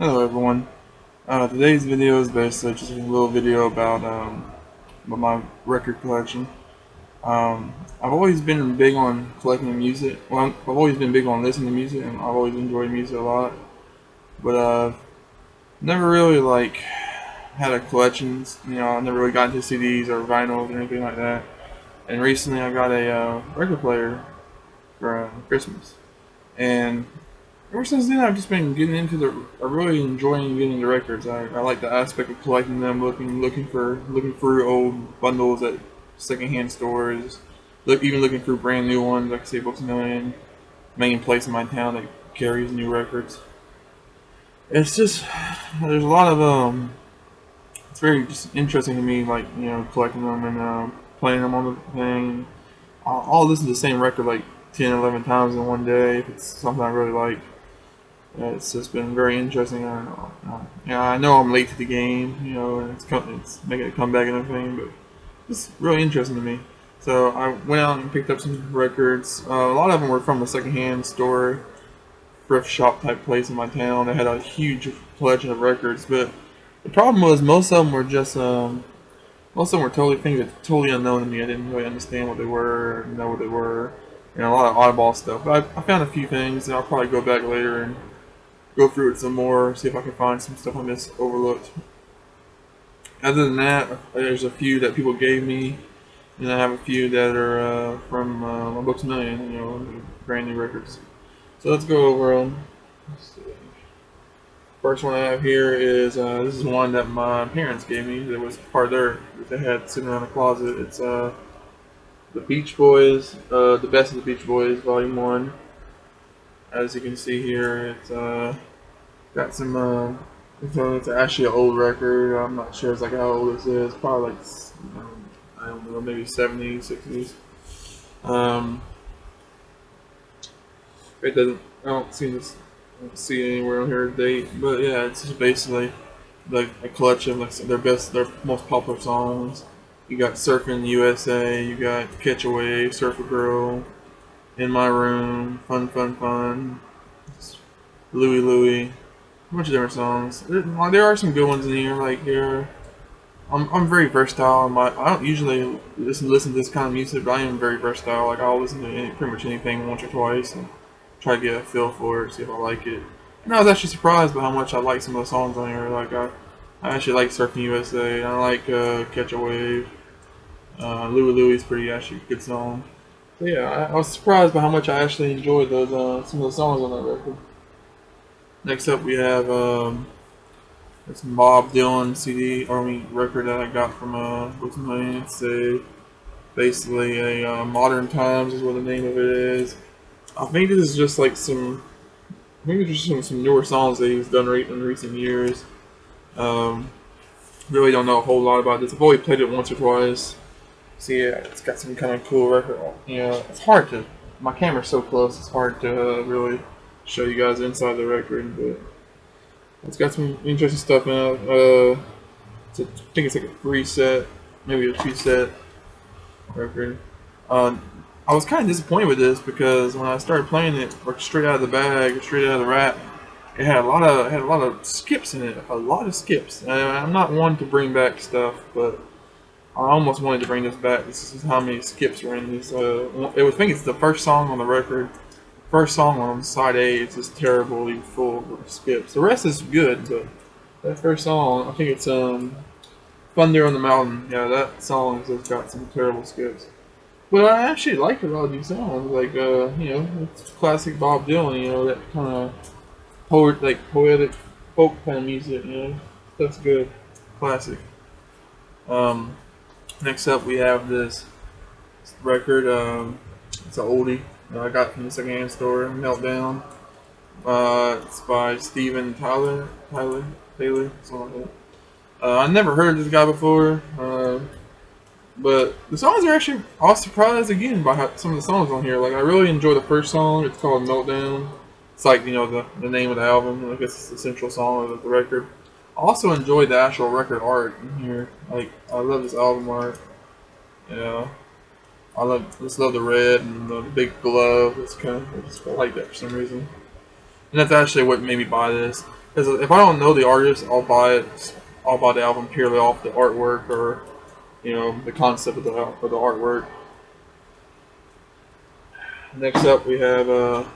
Hello everyone. Today's video is basically just a little video about my record collection. I've always been big on collecting music. Well, I've always been big on listening to music, and I've always enjoyed music a lot. But never really had a collection. I never really got into CDs or vinyls or anything like that. And recently, I got a record player for Christmas, and ever since then, I've just been getting into I really enjoying getting into records. I like the aspect of collecting them, looking for old bundles at secondhand stores, even looking for brand new ones. Like say Books a Million, main place in my town that carries new records. It's just there's a lot of It's very just interesting to me, like collecting them and playing them on the thing. I'll listen to the same record like 10, 11 times in one day if it's something I really like. It's just been very interesting. I don't know. I know I'm late to the game, and it's making a comeback and everything, but it's really interesting to me. So I went out and picked up some records. A lot of them were from a secondhand store, thrift shop type place in my town. They had a huge collection of records, but the problem was most of them were totally things that totally unknown to me. I didn't really understand what they were, or know what they were, and a lot of oddball stuff. But I found a few things, and I'll probably go back later and go through it some more, see if I can find some stuff I missed overlooked. Other than that, there's a few that people gave me, and I have a few that are from my Books a Million, brand new records. So let's go over them. First one I have here is this is one that my parents gave me. That was part of that they had sitting around the closet. It's the Beach Boys, the Best of the Beach Boys, Volume One. As you can see here, it's got some. It's actually an old record. I'm not sure exactly how old this is. Probably like I don't know, maybe 70s, 60s. Um, it doesn't. I don't see this. I don't see anywhere on here a date. But yeah, it's just basically like a collection of their most popular songs. You got Surfing USA. You got Catch a Wave, Surfer Girl, In My Room, Fun Fun Fun, Louie Louie. A bunch of different songs. There are some good ones in here. Like here, I'm very versatile. I don't usually listen to this kind of music, but I am very versatile. Like I'll listen to pretty much anything once or twice and try to get a feel for it, see if I like it. And I was actually surprised by how much I like some of the songs on here. I actually like Surfing USA. I like Catch a Wave. Louie Louie is pretty actually good song. So yeah, I was surprised by how much I actually enjoyed those some of the songs on that record. Next up, we have it's Bob Dylan CD or record that I got from Books a Million. It's basically a Modern Times is what the name of it is. I think this is just like maybe just some newer songs that he's done in recent years. Um, really don't know a whole lot about this. I've only played it once or twice. See, yeah, it's got some kind of cool record. It's hard to. My camera's so close, it's hard to really show you guys inside the record, but it's got some interesting stuff in it. I think it's like a 3 set, maybe a 2 set record. Uh, I was kind of disappointed with this because when I started playing it, like straight out of the bag, straight out of the wrap, it had a lot of skips in it, a lot of skips. I'm not one to bring back stuff, but I almost wanted to bring this back. This is how many skips are in this. I think it's the first song on the record. First song on side A is just terribly full of skips. The rest is good, but that first song, I think it's Thunder on the Mountain. Yeah, that song has got some terrible skips. But I actually like a lot of these songs. Like it's classic Bob Dylan. That kind of poetic folk kind of music. That's good, classic. Um, Next up, we have this record. It's an oldie that I got from the secondhand store, Meltdown. It's by Steven Taylor, something like that. I never heard of this guy before, but the songs are actually. I was surprised again by some of the songs on here. Like I really enjoy the first song. It's called Meltdown. It's like the name of the album. I guess it's the central song of the record. I also enjoyed the actual record art in here. Like I love this album art. Yeah, just love the red and the big glove. I like that for some reason. And that's actually what made me buy this. Because if I don't know the artist, I'll buy it. I'll buy the album purely off the artwork or the concept of the artwork. Next up, we have another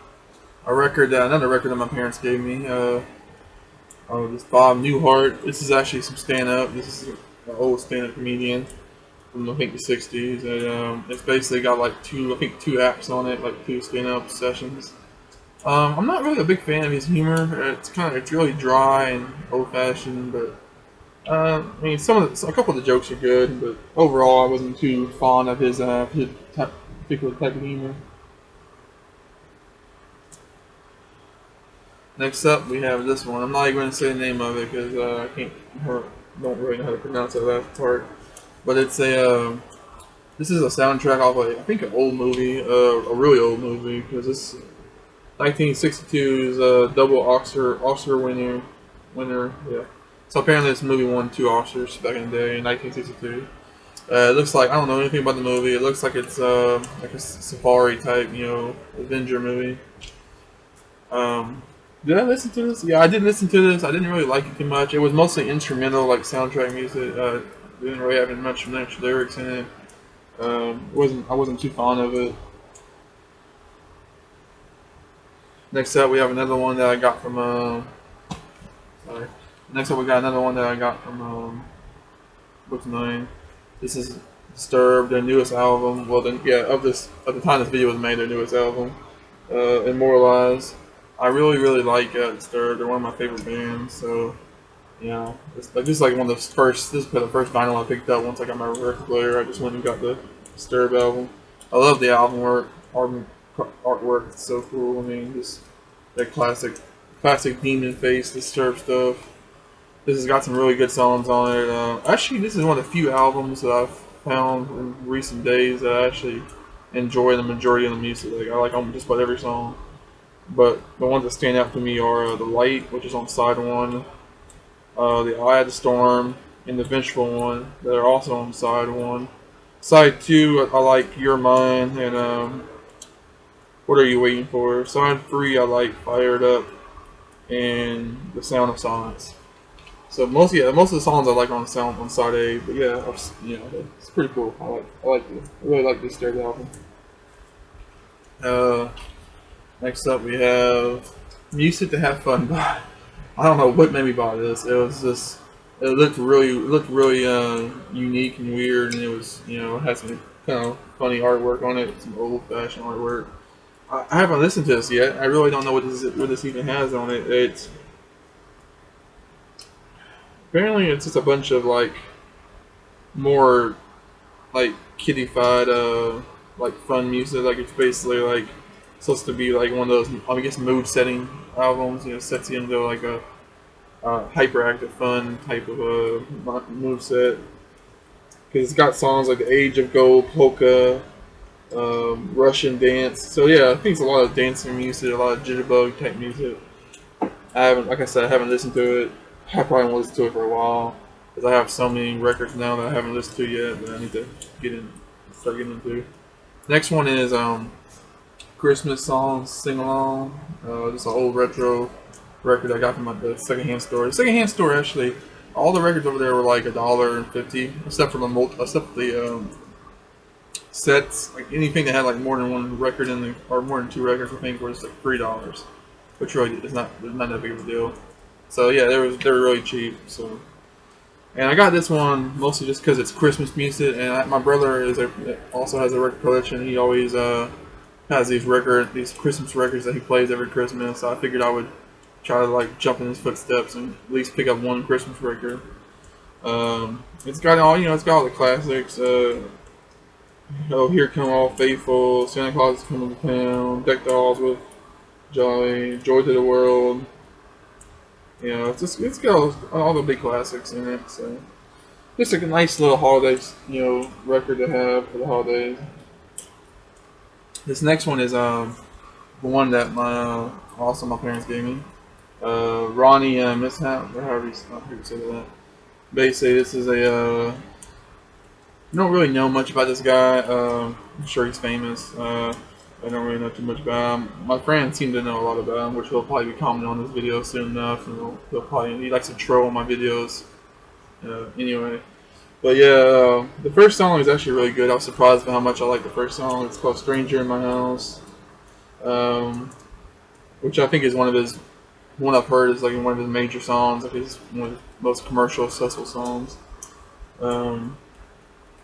record that my parents gave me. This Bob Newhart. This is actually some stand up. This is an old stand up comedian from I think the '60s, and it's basically got like two acts on it, like two stand up sessions. I'm not really a big fan of his humor. It's really dry and old fashioned, but I mean a couple of the jokes are good, but overall I wasn't too fond of his particular type of humor. Next up, we have this one. I'm not even going to say the name of it because don't really know how to pronounce that last part. But this is a soundtrack off I think an old movie, a really old movie because this 1962's double Oscar winner. Yeah. So apparently this movie won 2 Oscars back in the day in 1962. It looks like I don't know anything about the movie. It looks like it's like a safari type, adventure movie. Did I listen to this? Yeah, I did listen to this. I didn't really like it too much. It was mostly instrumental, like soundtrack music. Didn't really have much lyrics in it. I wasn't too fond of it. Next up, we have another one that I got from. Sorry. Next up, we got another one that I got from. What's the name? This is Sturb, their newest album. Well, then, yeah, of the time this video was made, their newest album, Immortalized. I really, really like Sturb. They're one of my favorite bands. So, this is like one of the first. This is the first vinyl I picked up once I got my record player. I just went and got the Sturb album. I love the album artwork. It's so cool. I mean, just that classic demon face, Sturb stuff. This has got some really good songs on it. Actually, this is one of the few albums that I've found in recent days that I actually enjoy the majority of the music. Like I like almost just about every song. But the ones that stand out to me are The Light, which is on side one, The Eye of the Storm, and The Vengeful One, that are also on side one. Side two, I like You're Mine, and What Are You Waiting For? Side three, I like Fired Up, and The Sound of Silence. So most of the songs I like on side A, but yeah, it's pretty cool. I really like this third album. Next up, we have Music to Have Fun by. I don't know what made me buy this. It was just. It looked really unique and weird, and it had some kind of funny artwork on it, some old-fashioned artwork. I haven't listened to this yet. I really don't know what this even has on it. Apparently it's just a bunch of like more like kiddified like fun music. Like it's basically like supposed to be like one of those I guess mood setting albums. Sets you into like a hyperactive fun type of a move set. Because it's got songs like The Age of Gold, Polka, Russian Dance. So yeah, I think it's a lot of dancing music, a lot of jitterbug type music. Like I said, I haven't listened to it. I probably won't listen to it for a while because I have so many records now that I haven't listened to yet that I need to start getting into. Next one is Christmas songs sing along. Just an old retro record I got from the secondhand store. The secondhand store actually, all the records over there were like $1.50, except for the sets. Like anything that had like more than one record or more than two records, I think was like $3, which really is not that big of a deal. So yeah, they were really cheap. So, and I got this one mostly just because it's Christmas music, and my brother also has a record collection. He always has these Christmas records that he plays every Christmas. So I figured I would try to like jump in his footsteps and at least pick up one Christmas record. It's got all the classics. Here Come All Faithful, Santa Claus is Coming to Town, Deck the Halls with Joy to the World. It's got all the big classics in it. So just like a nice little holiday, record to have for the holidays. This next one is the one that my parents gave me. Ronnie Mishap, or however you say that. Basically, this is I don't really know much about this guy. I'm sure he's famous. I don't really know too much about him. My friend seemed to know a lot about him, which he'll probably be commenting on this video soon enough, and he likes to troll my videos. Anyway, but yeah, the first song is actually really good. I was surprised by how much I like the first song. It's called "Stranger in My House," um, which I think is one I've heard is like one of his major songs, like his one of his most commercial successful songs. Um,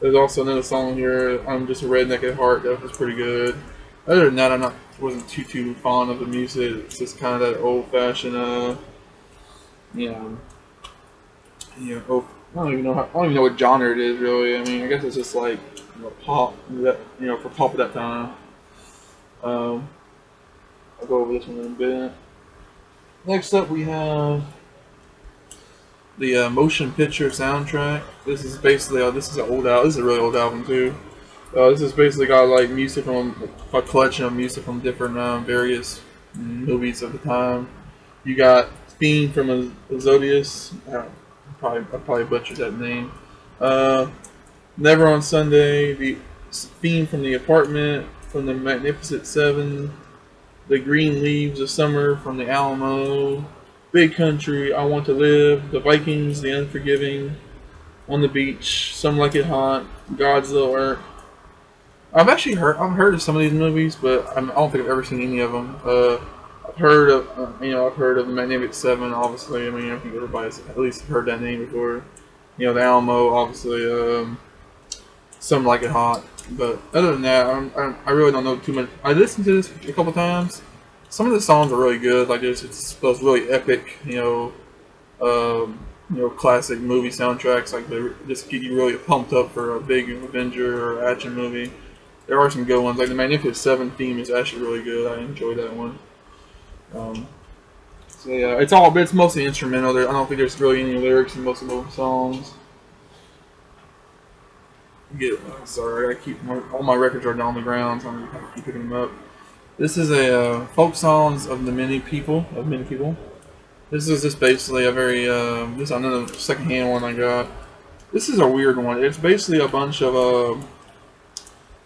there's also another song here, "I'm Just a Redneck at Heart," that was pretty good. Other than that, wasn't too fond of the music. It's just kind of that old fashioned, you know, I don't even know I don't even know what genre it is really. I mean, I guess it's just like pop that for pop at that time. Um, I'll go over this one in a bit. Next up, we have the motion picture soundtrack. This is basically this is an old album. This is a really old album too. This is basically got like music from a collection of music from different various movies of the time. You got theme from a Zodius. I probably butchered that name. Uh, Never on Sunday. The theme from The Apartment, from The Magnificent Seven. The Green Leaves of Summer from The Alamo. Big Country, I Want to Live. The Vikings, The Unforgiving. On the Beach, Some Like It Hot. God's Little Earth. I've heard of some of these movies, but I don't think I've ever seen any of them. I've heard of the Magnificent Seven. Obviously, I mean, I think everybody's at least heard that name before. The Alamo, obviously. Some Like It Hot, but other than that, I really don't know too much. I listened to this a couple times. Some of the songs are really good. Like it's those really epic, classic movie soundtracks. Like they just get you really pumped up for a big Avenger or action movie. There are some good ones. Like the Magnificent Seven theme is actually really good. I enjoy that one. Um, so yeah, it's mostly instrumental. I don't think there's really any lyrics in most of those songs. Sorry, all my records are down on the ground, so I'm gonna have to keep picking them up. This is a folk songs of the many people. This is just basically a very this is another secondhand one I got. This is a weird one. It's basically a bunch of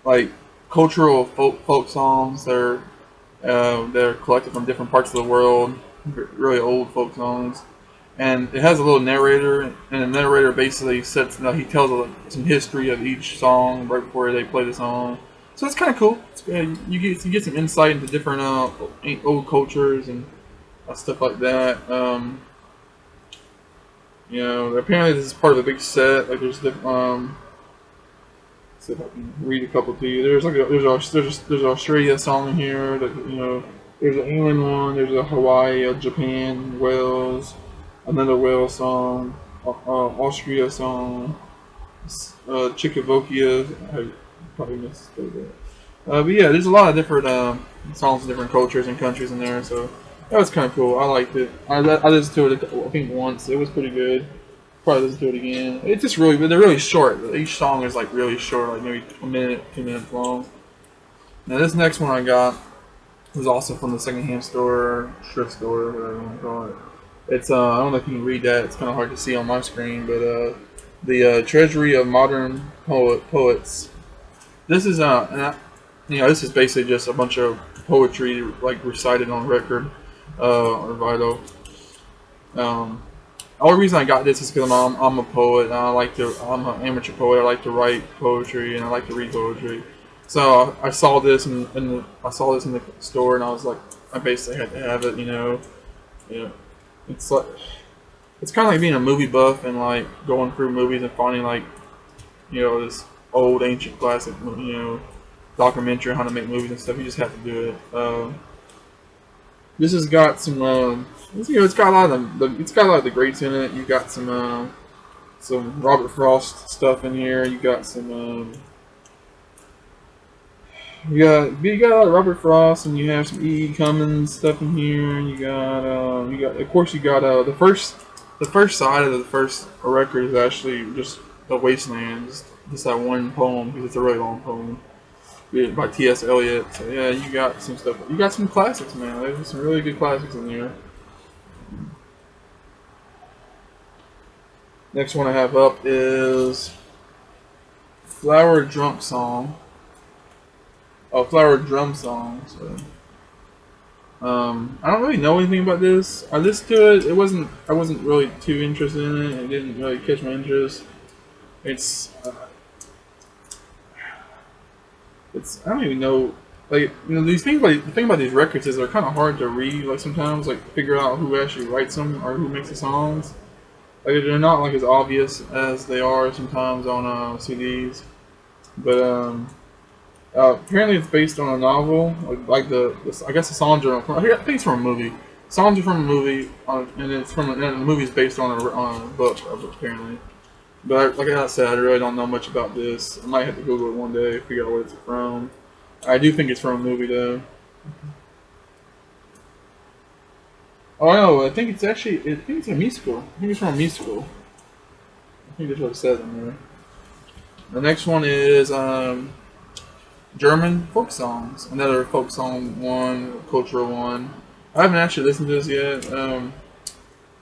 like cultural folk songs that are collected from different parts of the world. Really old folk songs, and it has a little narrator, and the narrator basically he tells some history of each song right before they play the song. So it's kind of cool. You get some insight into different old cultures and stuff like that. Apparently this is part of a big set. Like there's different. See if I can read a couple to you. There's an Australia song in here. There's an England one. There's a Hawaii, a Japan, Wales, another Wales song, Austria song, Czechoslovakia. I probably misspelled that. But yeah, there's a lot of different songs from different cultures and countries in there. So that was kind of cool. I liked it. I listened to it I think once. It was pretty good. Probably listen to it again. It's just really, but they're really short. Each song is like really short, like maybe a minute, 2 minutes long. Now this next one I got was also from the secondhand store, thrift store, whatever you want to call it. It's I don't know if you can read that. It's kind of hard to see on my screen, but the Treasury of Modern Poets. This is this is basically just a bunch of poetry like recited on record or vital. The only reason I got this is because I'm a poet. And I'm an amateur poet. I like to write poetry and I like to read poetry. So I saw this in the store and I was like, I basically had to have it. It's like it's kind of like being a movie buff and like going through movies and finding like this old ancient classic documentary on how to make movies and stuff. You just have to do it. This has got some it's got a lot of the greats in it. You got some Robert Frost stuff in here. You got some you got a lot of Robert Frost, and you have some E. Cummins stuff in here. You got of course you got the first side of the first record is actually just the Wasteland, just that one poem because it's a really long poem by T.S. Eliot. So yeah, you got some stuff. You got some classics, man. There's some really good classics in here. Next one I have up is Flower Drunk Song. Oh, Flower Drum Song. So, I don't really know anything about this. I listened to it. It wasn't. I wasn't really too interested in it. It didn't really catch my interest. It's. It's. I don't even know. Like these things. Like the thing about these records is they're kind of hard to read. Like sometimes, like figure out who actually writes them or who makes the songs. Like they're not like as obvious as they are sometimes on CDs. But apparently, it's based on a novel. Like the I guess the songs are from. I think it's from a movie. Songs are from a movie, and it's from and the movie's based on a book apparently. But like I said, I really don't know much about this. I might have to Google it one day, figure out what it's from. I do think it's from a movie though. Oh no, I think it's actually. I think it's a musical. I think it's from a musical. I think that's what it says in there. The next one is German folk songs. Another folk song one, cultural one. I haven't actually listened to this yet.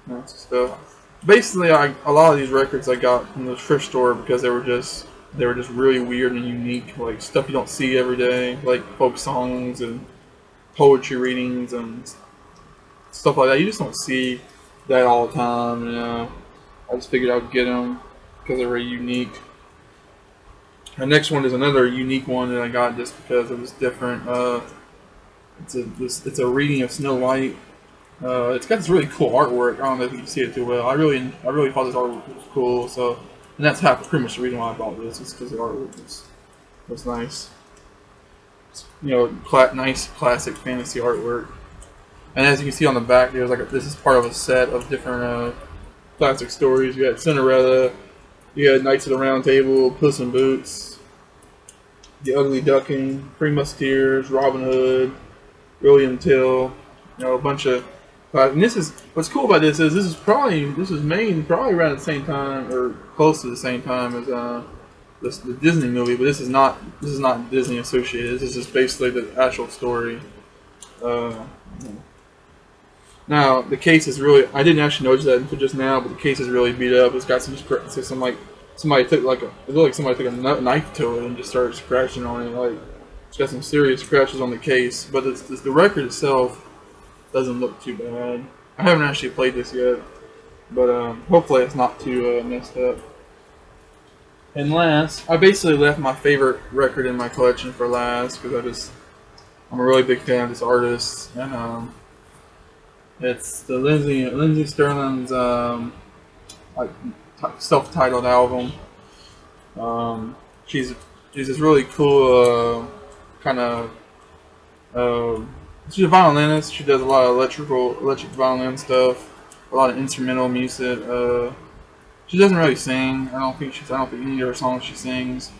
Lots of stuff. Basically, a lot of these records I got from the thrift store because they were just really weird and unique, like stuff you don't see every day, like folk songs and poetry readings and stuff like that. You just don't see that all the time. I just figured I'd get them because they're very unique. The next one is another unique one that I got just because it was different. It's a reading of Snow White. It's got this really cool artwork. I don't know if you can see it too well. I really thought this artwork was cool. So, and that's pretty much the reason why I bought this. Is because the artwork was nice. Nice classic fantasy artwork. And as you can see on the back, there's this is part of a set of different classic stories. You had Cinderella, you had Knights of the Round Table, Puss in Boots, The Ugly Duckling, Three Musketeers, Robin Hood, William Tell. A bunch of. And this is what's cool about this is made probably around the same time or close to the same time as the Disney movie, but this is not Disney associated. This is just basically the actual story. Uh, Now the case is really. I didn't actually notice that until just now, but the case is really beat up. It's got some like somebody took it looked like somebody took a knife to it and just started scratching on it. Like it's got some serious scratches on the case, but the record itself doesn't look too bad. I haven't actually played this yet, but hopefully it's not too messed up. And last, I basically left my favorite record in my collection for last because I'm a really big fan of this artist, and it's the Lindsey Stirling's like self-titled album. She's this really cool kind of. She's a violinist. She does a lot of electric violin stuff, a lot of instrumental music. She doesn't really sing. I don't think any of her songs she sings.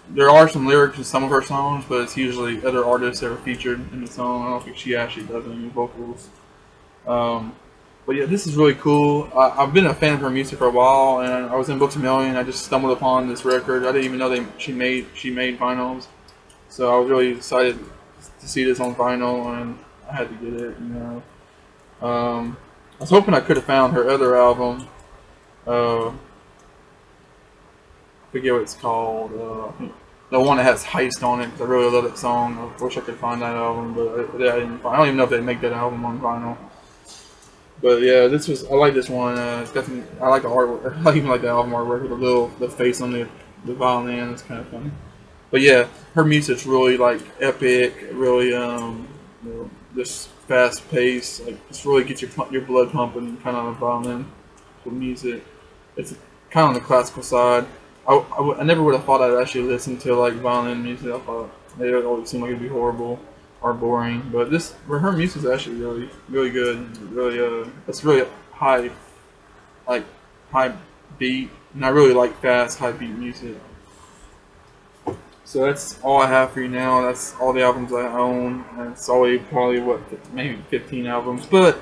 There are some lyrics in some of her songs, but it's usually other artists that are featured in the song. I don't think she actually does any vocals. But yeah, this is really cool. I've been a fan of her music for a while, and I was in Books A Million. I just stumbled upon this record. I didn't even know she made vinyls, so I was really excited to see this on vinyl, and I had to get it. I was hoping I could have found her other album. I forget what it's called. I think the one that has Heist on it. 'Cause I really love that song. I wish I could find that album, but I didn't find. I don't even know if they make that album on vinyl. But yeah, I like this one. It's definitely, I like the artwork. I even like the album artwork with the face on the violin. It's kind of funny. But yeah, her music's really like epic, really just fast paced. Like just really gets your blood pumping, kind of violin with music. It's kind of on the classical side. I never would have thought I'd actually listen to like violin music. I thought it always seemed like it'd be horrible or boring. But her music is actually really, really good. Really, it's really high, like high beat, and I really like fast, high beat music. So that's all I have for you now. That's all the albums I own. And it's only probably maybe 15 albums, but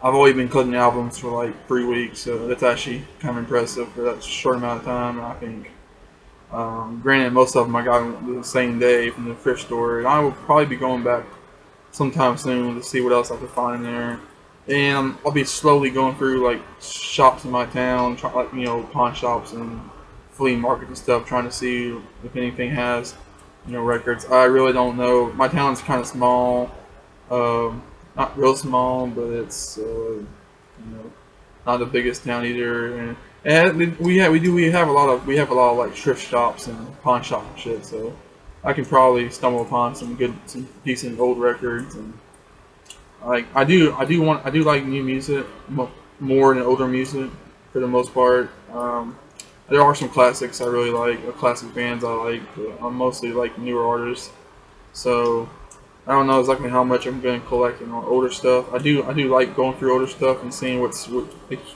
I've only been collecting albums for like 3 weeks, so that's actually kind of impressive for that short amount of time. I think. Granted, most of them I got them the same day from the thrift store, and I will probably be going back sometime soon to see what else I can find in there. And I'll be slowly going through like shops in my town, pawn shops and flea markets and stuff, trying to see if anything has records. I really don't know. My town's kind of small, not real small, but it's not the biggest town either. And we have a lot of like thrift shops and pawn shop and shit. So I can probably stumble upon some decent old records. And like I do like new music more than older music for the most part. There are some classics I really like, classic bands I like. But I'm mostly like newer artists. So I don't know exactly how much I'm going to collect on older stuff. I do like going through older stuff and seeing like,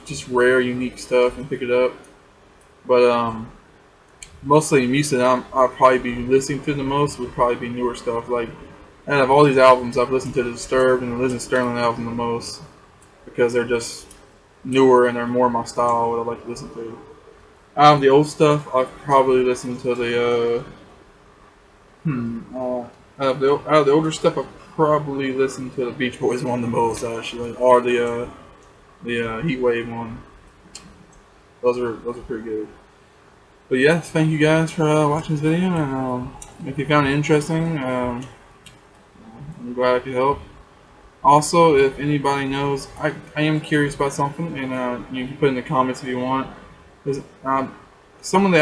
just rare, unique stuff and pick it up. But mostly music I'll probably be listening to the most would probably be newer stuff. Like out of all these albums, I've listened to the Sturb and the Lindsey Stirling album the most because they're just newer and they're more my style. What I like to listen to. Out of the old stuff, I've probably listened to the out of the older stuff, I probably listened to the Beach Boys one the most actually, or the Heat Wave one. Those are pretty good. But yeah, thank you guys for watching this video, and if you found it interesting, I'm glad I could help. Also, if anybody knows, I am curious about something, and you can put in the comments if you want. There's, some of the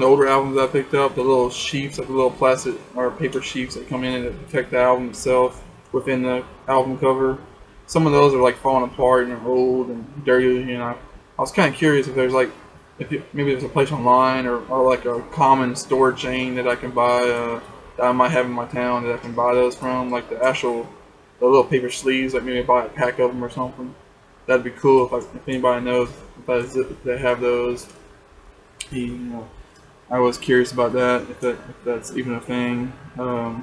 older albums I picked up, the little sheets, like the little plastic or paper sheets that come in and that protect the album itself within the album cover. Some of those are like falling apart and they're old and dirty. I was kind of curious if there's like, maybe there's a place online or like a common store chain that I can buy that I might have in my town that I can buy those from, like the little paper sleeves, like maybe buy a pack of them or something. That'd be cool if anybody knows if they have those. I was curious about that, if that's even a thing. But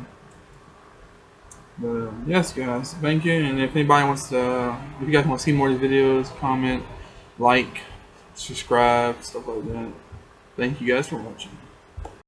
yes, guys, thank you. And if anybody wants to, if you guys want to see more of these videos, comment, like, subscribe, stuff like that. Thank you guys for watching.